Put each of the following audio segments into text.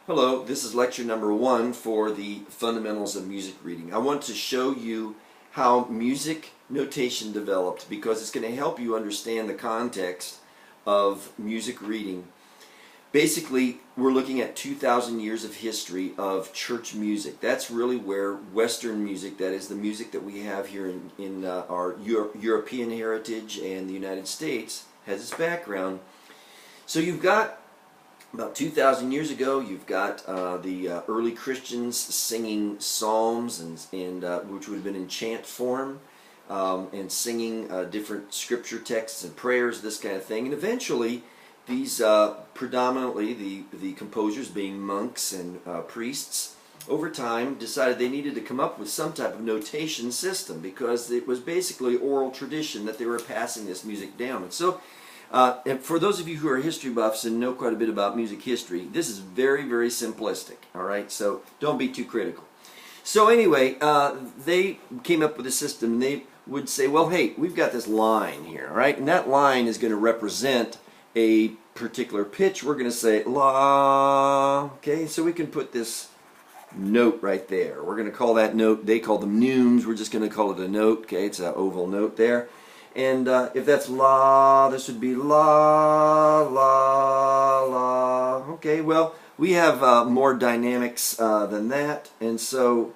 Hello, this is lecture number 1 for the fundamentals of music reading. I want to show you how music notation developed because it's going to help you understand the context of music reading. Basically, we're looking at 2,000 years of history of church music. That's really where Western music, that is the music that we have here in our European heritage and the United States, has its background. So you've got about 2,000 years ago, you've got the early Christians singing psalms, and which would have been in chant form, and singing different scripture texts and prayers, this kind of thing. And eventually, these predominantly the composers, being monks and priests, over time decided they needed to come up with some type of notation system because it was basically oral tradition that they were passing this music down. And so, and for those of you who are history buffs and know quite a bit about music history, this is very, very simplistic, all right? So don't be too critical. So anyway, they came up with a system, and they would say, well, hey, we've got this line here, all right? And that line is going to represent a particular pitch. We're going to say la, okay? So we can put this note right there. We're going to call that note, they call them neumes, we're just going to call it a note, okay? It's an oval note there. And if that's la, this would be la, la, la. Okay, well, we have more dynamics than that, and so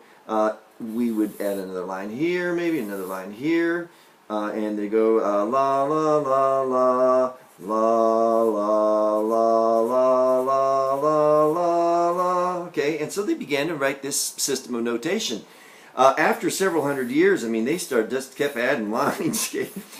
we would add another line here, maybe another line here, and they go la, la, la, la, la, la, la, la, la, la, la, la. Okay, and so they began to write this system of notation. After several hundred years, I mean, they just kept adding lines.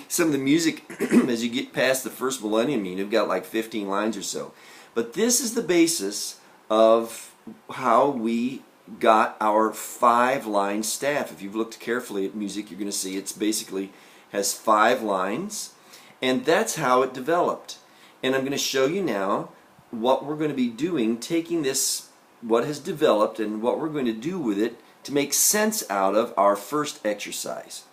Some of the music, as you get past the first millennium, you've got like 15 lines or so. But this is the basis of how we got our 5-line staff. If you've looked carefully at music, you're going to see it's basically has 5 lines, and that's how it developed. And I'm going to show you now what we're going to be doing, taking this, what has developed, and what we're going to do with it to make sense out of our first exercise.